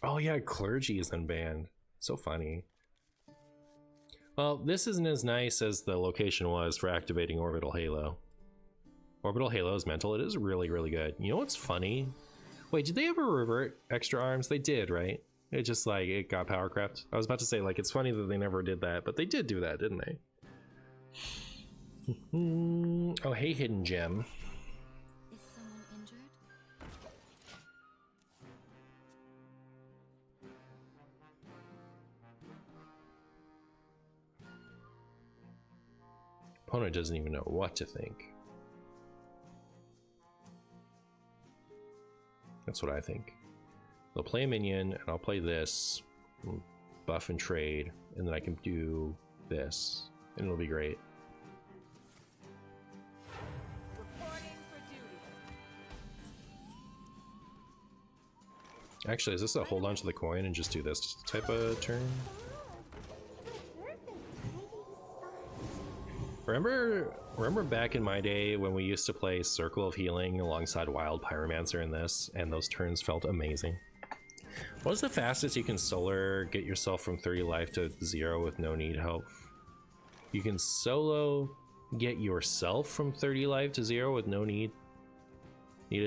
Oh yeah, clergy is then banned. So funny. Well, this isn't as nice as the location was for activating Orbital Halo. Orbital Halo is mental. It is really, really good. You know what's funny? Wait, did they ever revert extra arms? They did, right? It just like it got power crept. I was about to say like it's funny that they never did that, but they did do that, didn't they? Oh, hey, hidden gem. Is someone injured? Opponent doesn't even know what to think. That's what I think. They'll play a minion, and I'll play this, buff and trade, and then I can do this, and it'll be great. Reporting for duty. Actually, is this a hold on to the coin and just do this type of turn? Remember back in my day when we used to play Circle of Healing alongside Wild Pyromancer in this, and those turns felt amazing? What is the fastest you can solar get yourself from 30 life to 0 with no need help? You can solo get yourself from 30 life to 0 with no needed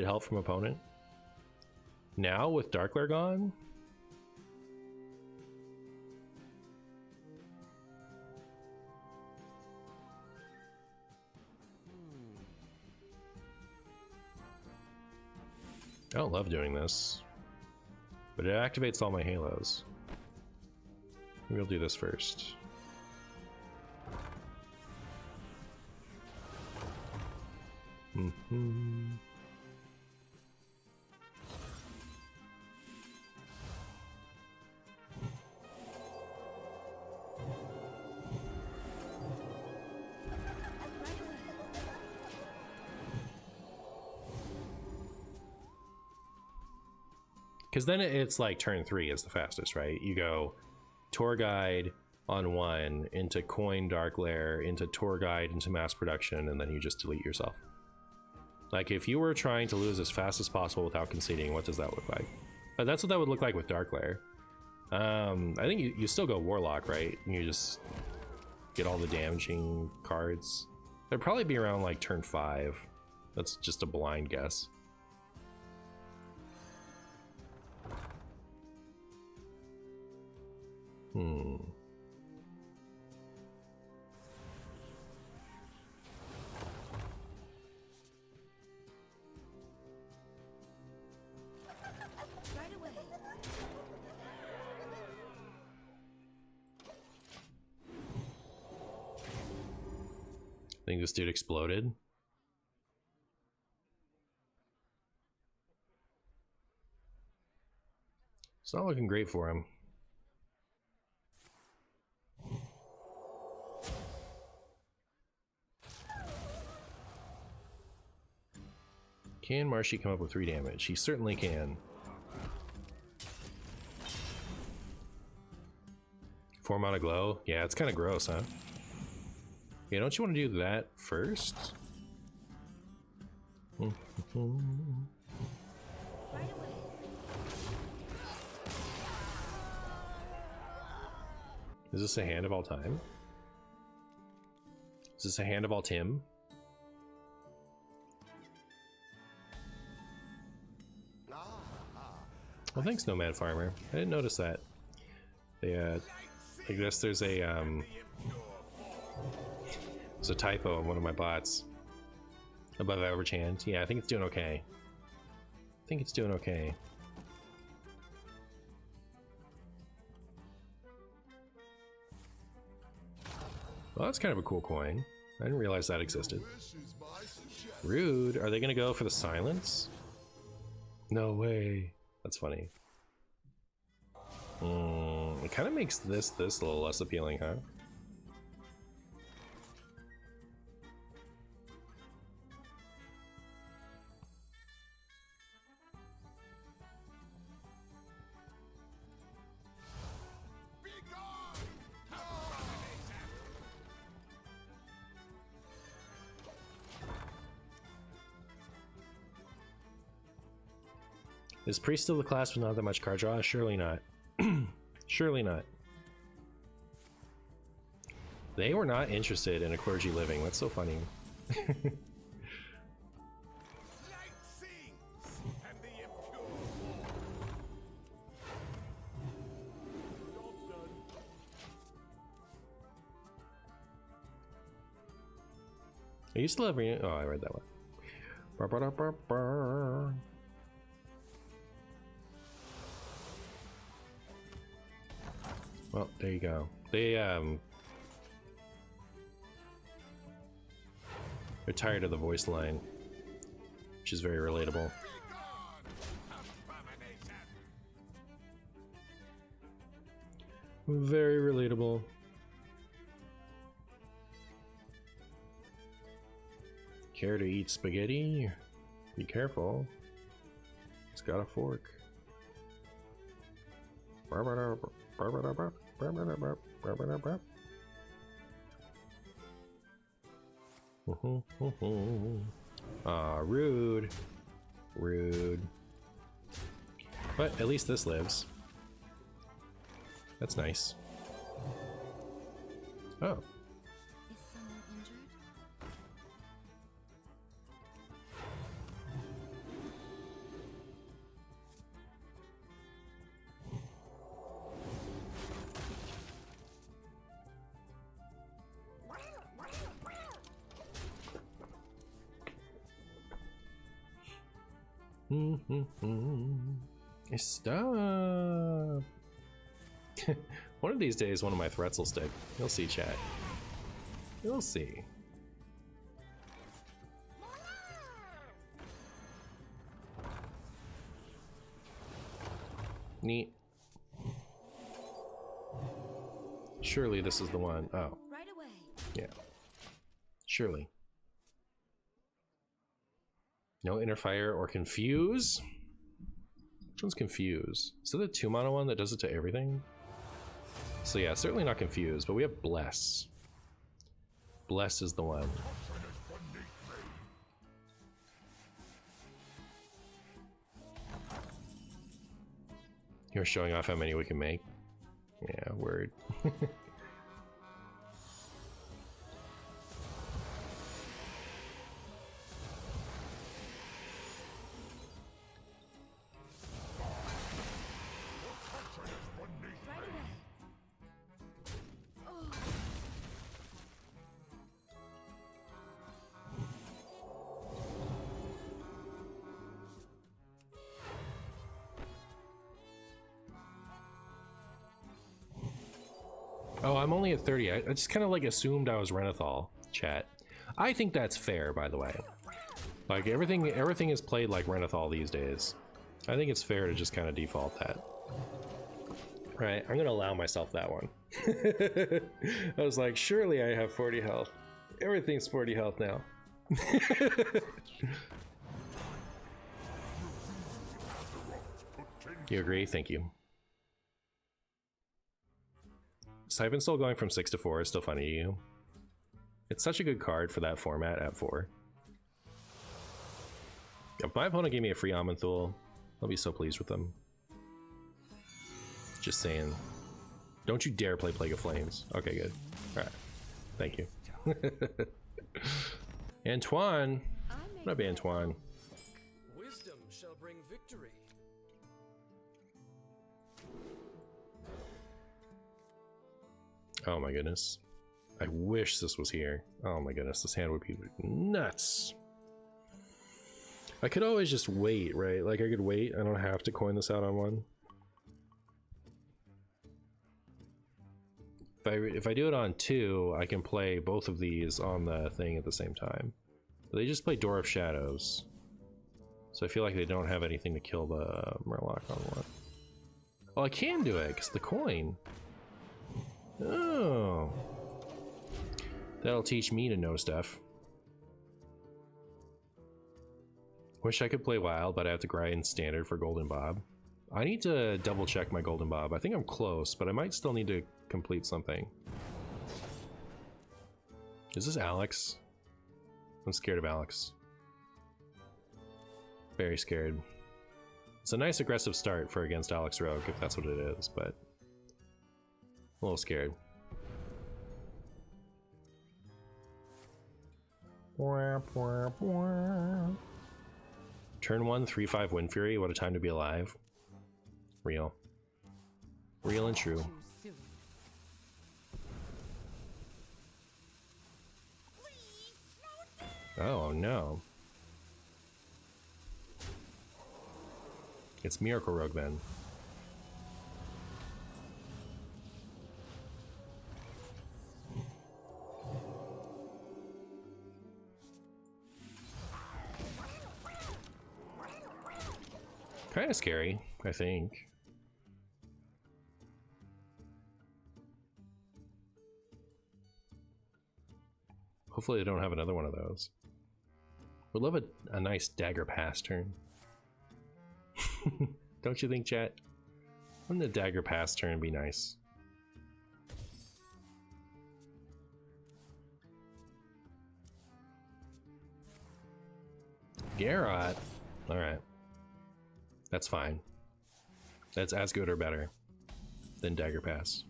help from opponent? Now with Darkglare gone? I don't love doing this, but it activates all my halos. Maybe we'll do this first. Because then it's like turn 3 is the fastest, right? You go Tour Guide on 1, into Coin Darkglare, into Tour Guide, into Mass Production, and then you just delete yourself. Like, if you were trying to lose as fast as possible without conceding, what does that look like? But that's what that would look like with Darkglare. I think you still go Warlock, right? You just get all the damaging cards. It'd probably be around like turn 5. That's just a blind guess. Right away. I think this dude exploded. It's not looking great for him. Can Marshy come up with 3 damage? He certainly can. 4 mana glow? Yeah, it's kind of gross, huh? Yeah, don't you want to do that first? Right away. Is this a hand of all time? Is this a hand of all Tim? Well, thanks, Nomad Farmer. I didn't notice that. They, I guess there's a typo on one of my bots above average hand. Yeah, I think it's doing okay. I think it's doing okay. Well, that's kind of a cool coin. I didn't realize that existed. Rude. Are they gonna go for the silence? No way. That's funny. It kind of makes this a little less appealing, huh? Is Priest still the class with not that much card draw? Surely not. Surely not. They were not interested in a clergy living. That's so funny. Are you still having it? Oh, I read that one. Well, there you go. They're tired of the voice line, which is very relatable. Very relatable. Care to eat spaghetti? Be careful. It's got a fork. Ah, rude. Rude. But at least this lives. That's nice. Oh. Is someone injured? Stop. One of these days, one of my threats will stick. You'll see, chat. You'll see. Neat. Surely this is the one. Oh. Right away. Yeah. Surely. No interfire or confuse? Which one's confuse? Is that the 2-mana one that does it to everything? So yeah, certainly not confused, but we have bless. Bless is the one. You're showing off how many we can make? Yeah, word. Oh, I'm only at 30. I just kind of like assumed I was Renethal, chat. I think that's fair, by the way. Like everything is played like Renethal these days. I think it's fair to just kind of default that. Right, I'm gonna allow myself that one. I was like, surely I have 40 health. Everything's 40 health now. You agree? Thank you. Siphon still going from 6 to 4 is still funny to you. It's such a good card for that format at 4. If my opponent gave me a free Amanthul, I'll be so pleased with them. Just saying. Don't you dare play Plague of Flames. Okay, good. Alright. Thank you. Antoine! What up, Antoine? Wisdom shall bring victory. Oh my goodness. I wish this was here. Oh my goodness, this hand would be nuts. I could always just wait, right? Like I could wait. I don't have to coin this out on one. If I do it on 2, I can play both of these on the thing at the same time. But they just play Door of Shadows. So I feel like they don't have anything to kill the Murloc on one. Well, I can do it, because the coin. Oh. That'll teach me to know stuff. Wish I could play Wild, but I have to grind Standard for Golden Bob. I need to double check my Golden Bob. I think I'm close, but I might still need to complete something. Is this Alex? I'm scared of Alex. Very scared. It's a nice aggressive start for against Alex Rogue, if that's what it is, but a little scared. Turn 1, 3/5 Wind Fury. What a time to be alive. Real. Real and true. Oh no. It's Miracle Rogue then. Kind of scary, I think. Hopefully they don't have another one of those. Would love a nice dagger pass turn. Don't you think, chat? Wouldn't a dagger pass turn be nice? Garrot. Alright. That's fine. That's as good or better than dagger pass.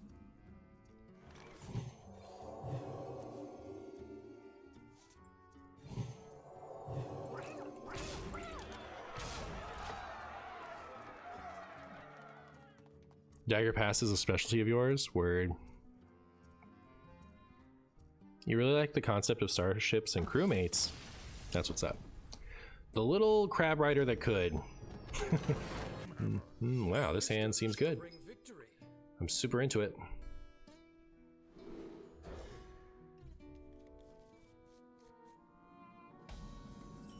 Dagger pass is a specialty of yours? Word. You really like the concept of starships and crewmates. That's what's up. The little crab rider that could. Wow, this hand seems good. I'm super into it.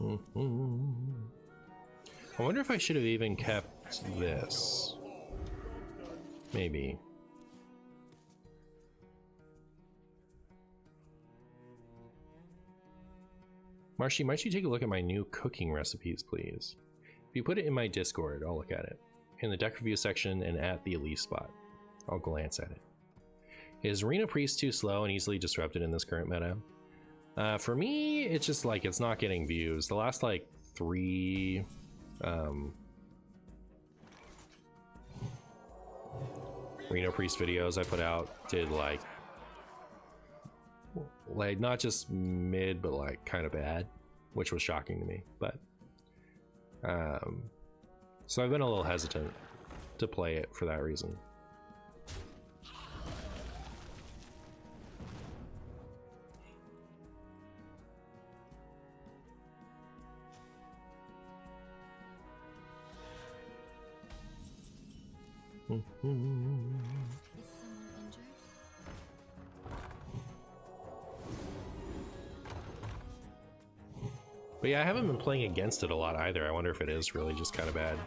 I wonder if I should have even kept this. Maybe. Marshy, might you take a look at my new cooking recipes, please? If you put it in my Discord, I'll look at it. In the deck review section and at the Elise spot. I'll glance at it. Is Arena Priest too slow and easily disrupted in this current meta? For me, it's just like it's not getting views. The last like 3 Reno Priest videos I put out did like not just mid, but like kind of bad, which was shocking to me. But so I've been a little hesitant to play it for that reason. Is someone injured? But yeah, I haven't been playing against it a lot either. I wonder if it is really just kind of bad.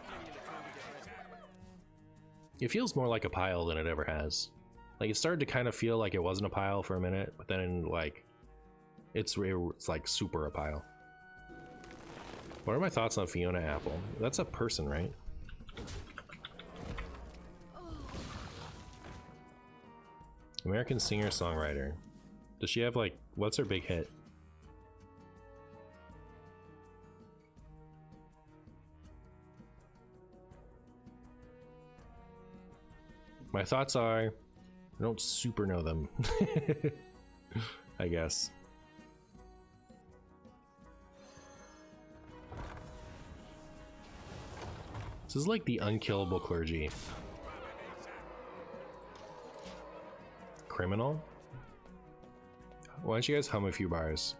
It feels more like a pile than it ever has. Like it started to kind of feel like it wasn't a pile for a minute, but then like it's like super a pile. What are my thoughts on Fiona Apple? That's a person, right? American singer-songwriter. Does she have like, what's her big hit? My thoughts are, I don't super know them. I guess. This is like the unkillable clergy. Criminal? Why don't you guys hum a few bars?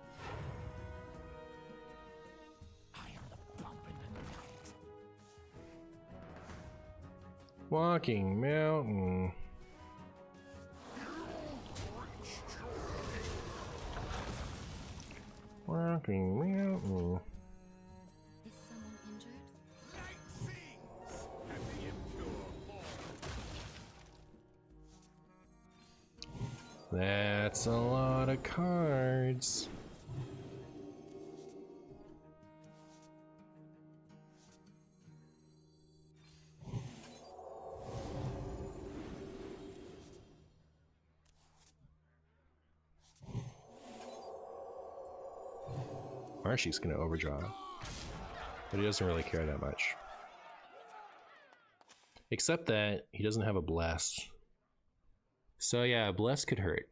Walking mountain. Walking mountain. Is someone injured? That's a lot of cards. Marshy's gonna overdraw, but he doesn't really care that much. Except that he doesn't have a bless. So yeah, bless could hurt.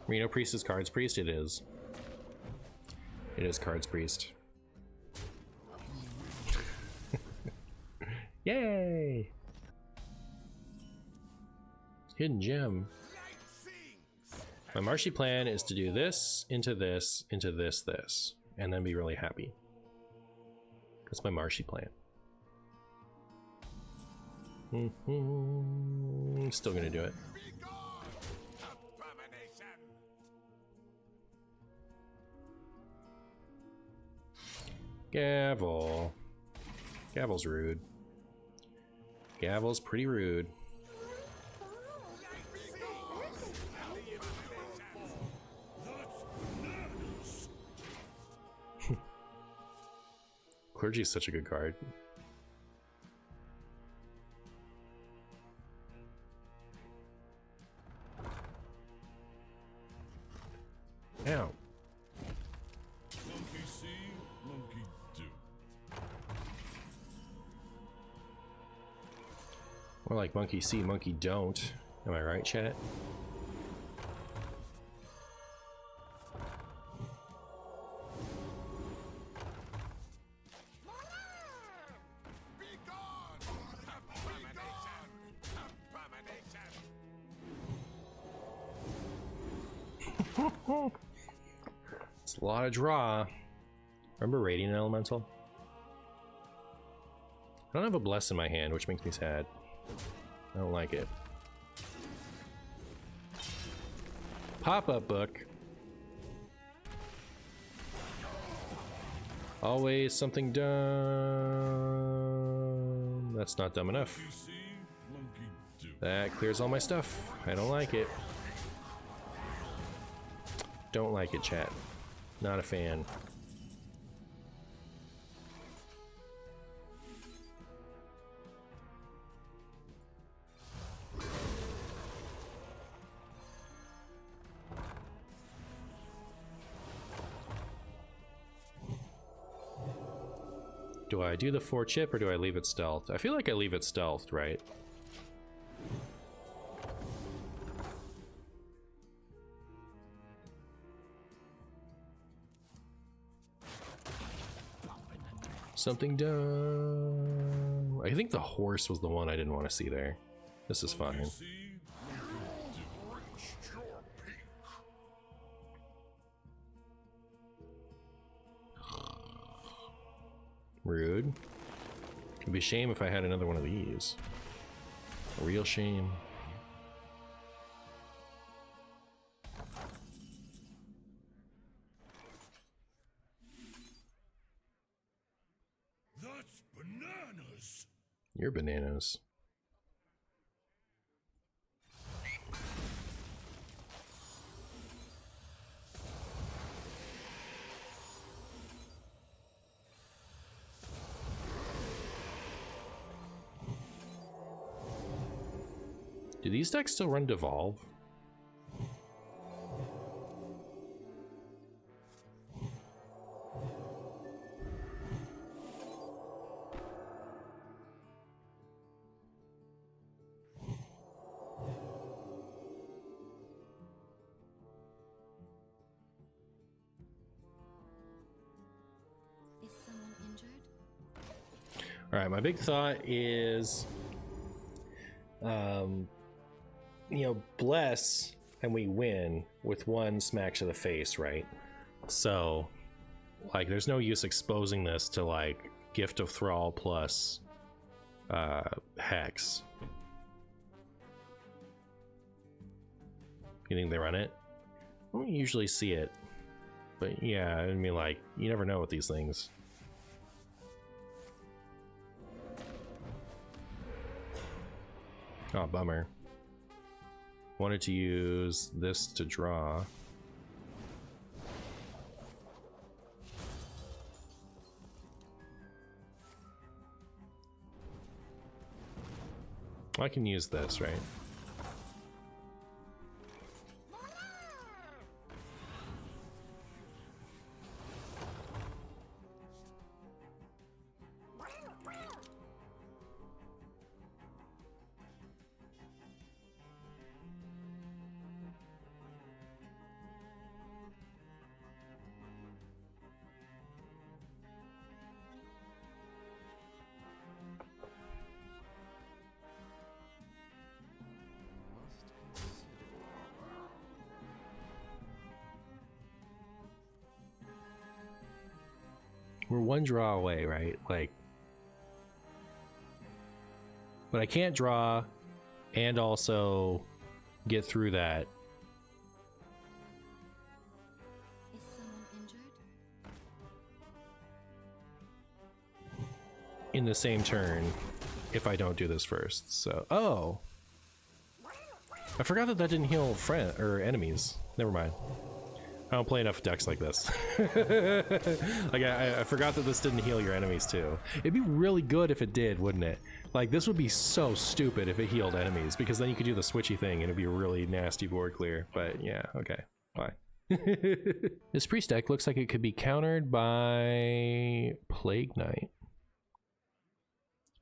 Reno Priest is Cards Priest? It is. It is Cards Priest. Yay! Hidden gem. My Marshy plan is to do this, into this, into this, this, and then be really happy. That's my Marshy plan. Still gonna do it. Gavel. Gavel's rude. Gavel's pretty rude. Clergy is such a good card. Ow. Monkey see, monkey do. More like monkey see, monkey don't. Am I right, chat? It's a lot of draw. Remember Radiant Elemental? I don't have a bless in my hand, which makes me sad. I don't like it. Pop-up book. Always something dumb. That's not dumb enough. Monkey see, monkey do. That clears all my stuff. I don't like it. Don't like it, chat. Not a fan. Do I do the 4 chip or do I leave it stealthed? I feel like I leave it stealthed, right? Something dumb. I think the horse was the one I didn't want to see there. This is fine. See, monkey do. Rude. It'd be a shame if I had another one of these. A real shame. That's bananas. You're bananas. Do these decks still run Devolve? Is someone injured? All right, my big thought is, you know, bless and we win with one smack to the face, right? So, like, there's no use exposing this to like Gift of Thrall plus Hex. You think they run it? I don't usually see it, but yeah, I mean, like, you never know with these things. Oh, bummer. Wanted to use this to draw. I can use this, right? We're one draw away, right? Like, but I can't draw and also get through that. Is someone injured? In the same turn if I don't do this first. So, oh, I forgot that didn't heal friend or enemies. Never mind. I don't play enough decks like this. Like I forgot that this didn't heal your enemies too. It'd be really good if it did, wouldn't it? Like this would be so stupid if it healed enemies, because then you could do the switchy thing and it'd be a really nasty board clear. But yeah, okay, fine. This priest deck looks like it could be countered by Plague Knight.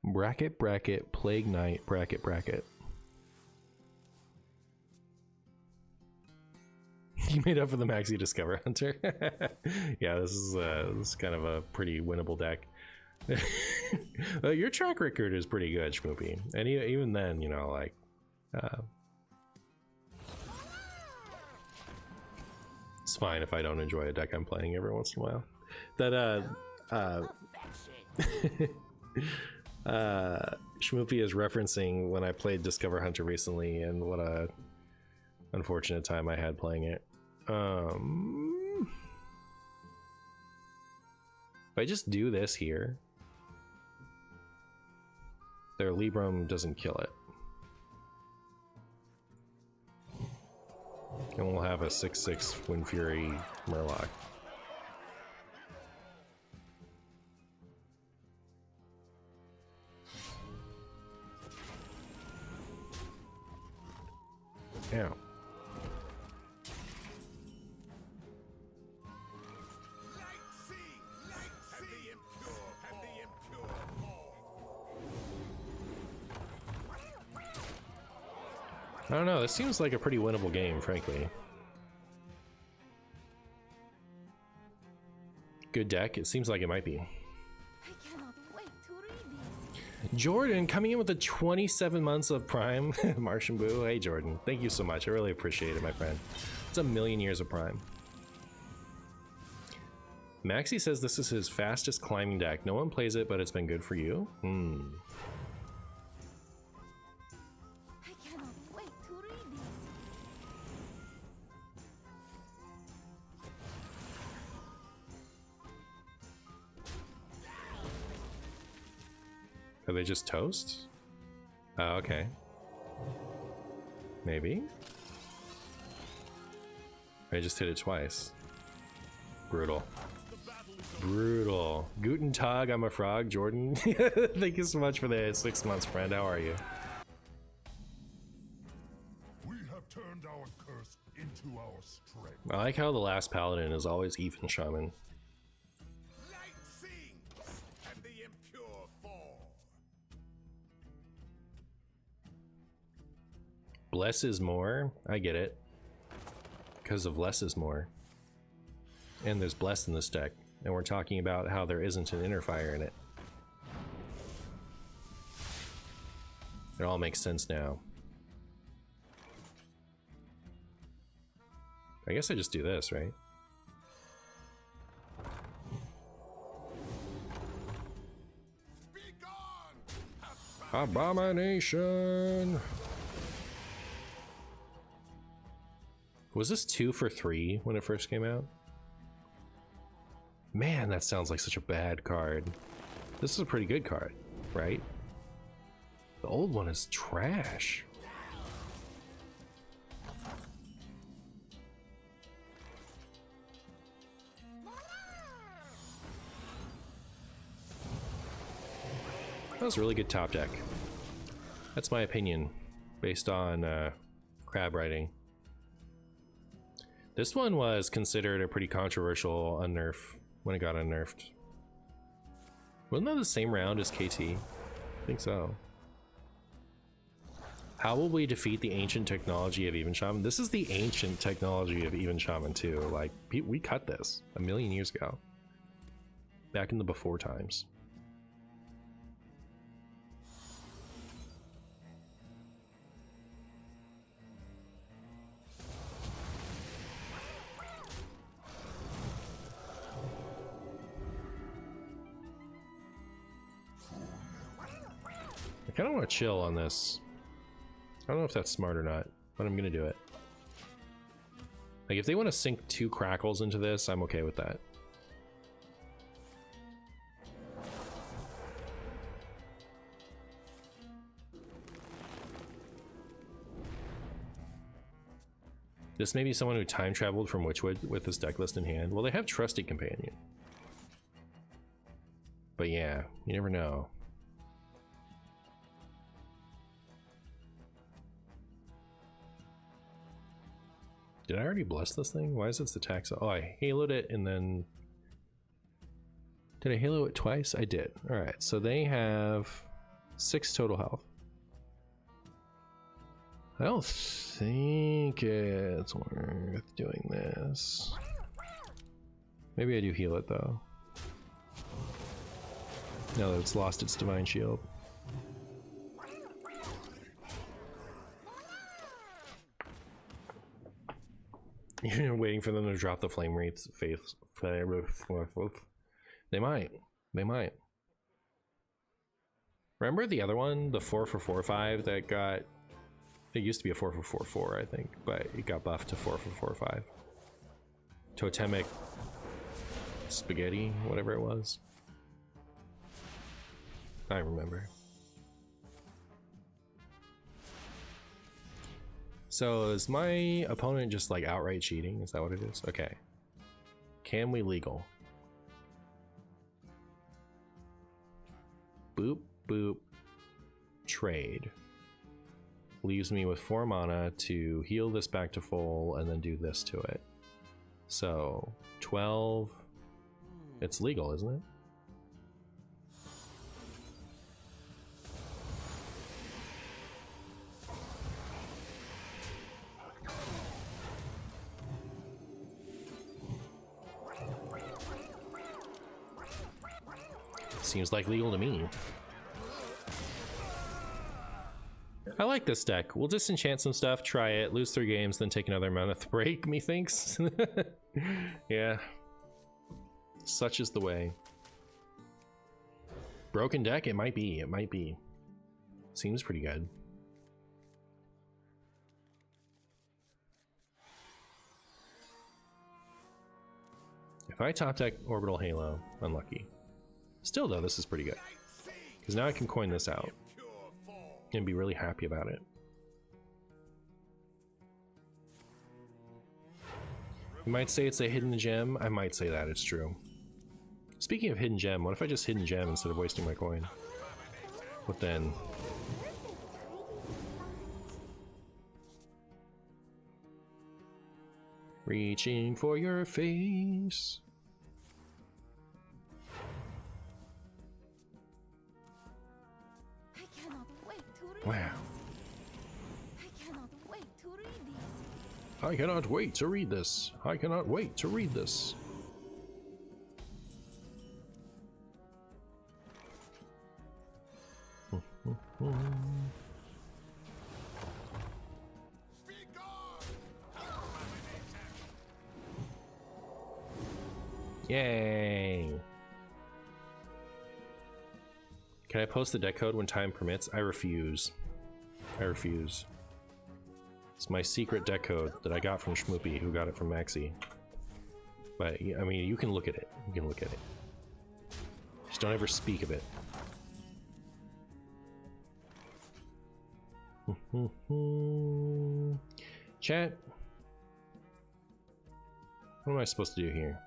Bracket, bracket, Plague Knight, bracket, bracket. You made up for the Maxi Discover Hunter. Yeah, this is kind of a pretty winnable deck. Your track record is pretty good, Schmoopy. And even then, you know, like... it's fine if I don't enjoy a deck I'm playing every once in a while. That, Schmoopy is referencing when I played Discover Hunter recently, and what a unfortunate time I had playing it. If I just do this here, their Libram doesn't kill it. And we'll have a 6/6 Wind Fury Murloc. Yeah. I don't know, this seems like a pretty winnable game, frankly. Good deck, it seems like it might be. I cannot wait to read this. Jordan coming in with the 27 months of Prime. Martian Boo, hey Jordan, thank you so much, I really appreciate it, my friend. It's a million years of Prime. Maxi says this is his fastest climbing deck. No one plays it, but it's been good for you. I cannot wait to read this. Are they just toast? Oh, okay. Maybe. I just hit it twice. Brutal. Brutal. Guten Tag, I'm a frog, Jordan. Thank you so much for the 6 months, friend. How are you? We have turned our curse into our strength. I like how the last Paladin is always even Shaman. Light sings, and the impure fall. Bless is more. I get it. Because of less is more. And there's bless in this deck. And we're talking about how there isn't an inner fire in it. It all makes sense now. I guess I just do this, right? Be gone! Abomination! Was this 2 for 3 when it first came out? Man, that sounds like such a bad card. This is a pretty good card, right? The old one is trash. That was a really good top deck. That's my opinion, based on crab writing. This one was considered a pretty controversial unnerf when it got unnerfed. Wasn't that the same round as KT? I think so. How will we defeat the ancient technology of Even Shaman? This is the ancient technology of Even Shaman too. Like, we cut this a million years ago. Back in the before times. kind of want to chill on this. I don't know if that's smart or not, but I'm gonna do it. Like, if they want to sink 2 crackles into this, I'm okay with that. This may be someone who time traveled from Witchwood with this deck list in hand. Well, they have Trusted Companion. But yeah, you never know. Did I already bless this thing? Why is this the tax? Oh, I haloed it and then... Did I halo it twice? I did. Alright, so they have 6 total health. I don't think it's worth doing this. Maybe I do heal it though. Now that it's lost its divine shield. You're waiting for them to drop the flame wraiths. They might. They might. Remember the other one, the 4 for 4/5 that got... It used to be a 4 for 4/4, I think, but it got buffed to 4 for 4/5. Totemic spaghetti, whatever it was. I remember. So is my opponent just like outright cheating? Is that what it is? Okay. Can we legal? Boop, boop, trade. Leaves me with 4 mana to heal this back to full and then do this to it. So 12. It's legal, isn't it? Seems like legal to me. I like this deck. We'll disenchant some stuff, try it, lose 3 games, then take another Mammoth break, methinks. Yeah. Such is the way. Broken deck? It might be. It might be. Seems pretty good. If I top deck Orbital Halo, unlucky. Still though, this is pretty good. Because now I can coin this out. And be really happy about it. You might say it's a hidden gem. I might say that, it's true. Speaking of hidden gem, what if I just hidden gem instead of wasting my coin? What then? Reaching for your face. Wow. I cannot wait to read this. I cannot wait to read this. Yay. Can I post the deck code when time permits? I refuse. I refuse. It's my secret deck code that I got from Schmoopy, who got it from Maxi. But, I mean, you can look at it. You can look at it. Just don't ever speak of it. Chat. What am I supposed to do here?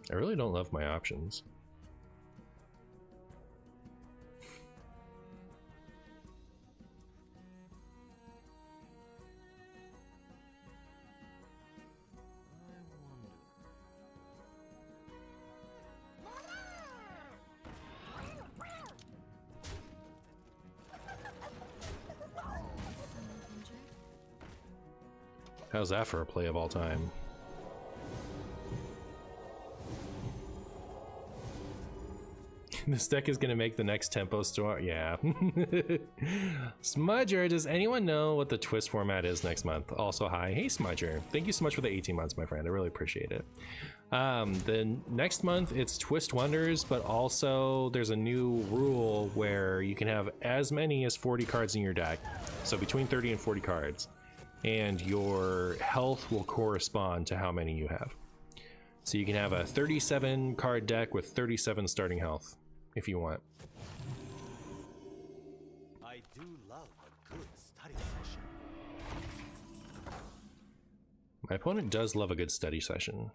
I really don't love my options. How's that for a play of all time? This deck is gonna make the next tempo store. Yeah. Smudger, does anyone know what the twist format is next month? Also, hi. Hey, Smudger. Thank you so much for the 18 months, my friend. I really appreciate it. Then next month it's Twist Wonders, but also there's a new rule where you can have as many as 40 cards in your deck. So between 30 and 40 cards. And your health will correspond to how many you have. So you can have a 37 card deck with 37 starting health if you want. I do love a good study session. My opponent does love a good study session.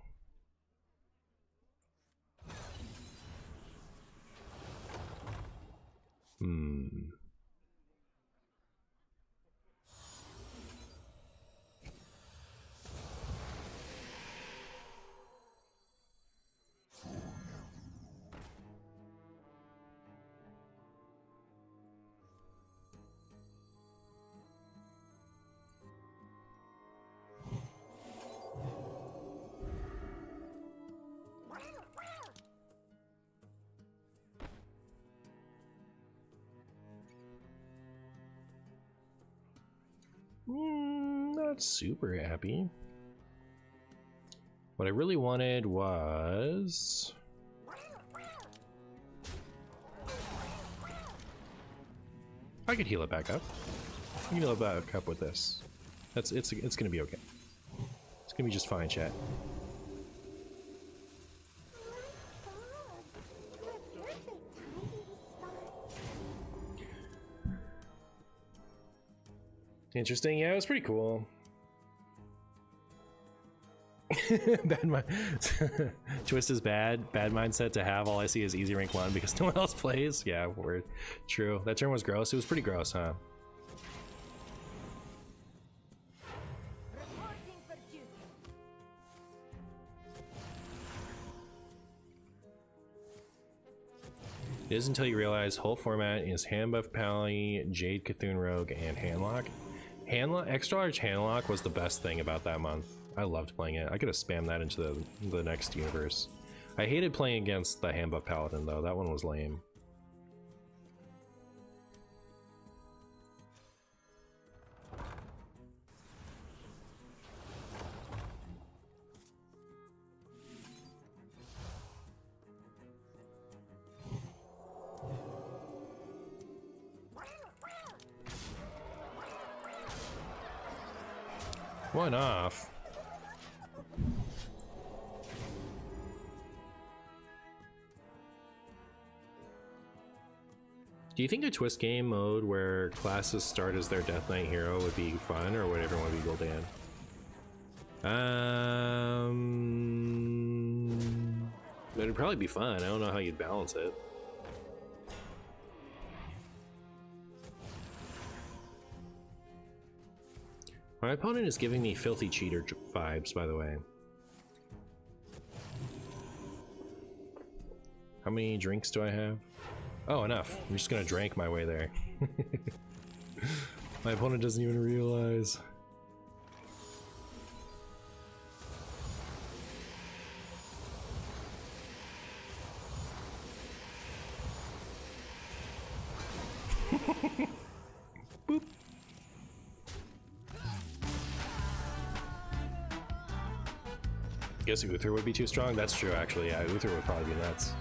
Not super happy. What I really wanted was... I could heal it back up. I can heal it back up with this. It's gonna be okay. It's gonna be just fine, chat. Interesting, yeah, it was pretty cool. Twist is bad. Bad mindset to have. All I see is easy rank 1 because no one else plays. Yeah, word. True. That turn was gross. It was pretty gross, huh? Reporting for duty. It is until you realize whole format is hand buff Pally, Jade Cthulhu Rogue, and Handlock. Extra large Handlock was the best thing about that month. I loved playing it. I could have spammed that into the next universe. I hated playing against the hand buff Paladin though. That one was lame. One off. Do you think a twist game mode where classes start as their Death Knight hero would be fun, or would everyone be Gul'dan? It'd probably be fun. I don't know how you'd balance it. My opponent is giving me filthy cheater vibes, by the way. How many drinks do I have? Oh, enough. I'm just gonna drink my way there. My opponent doesn't even realize. Boop. Guess Uther would be too strong? That's true, actually. Yeah, Uther would probably be nuts.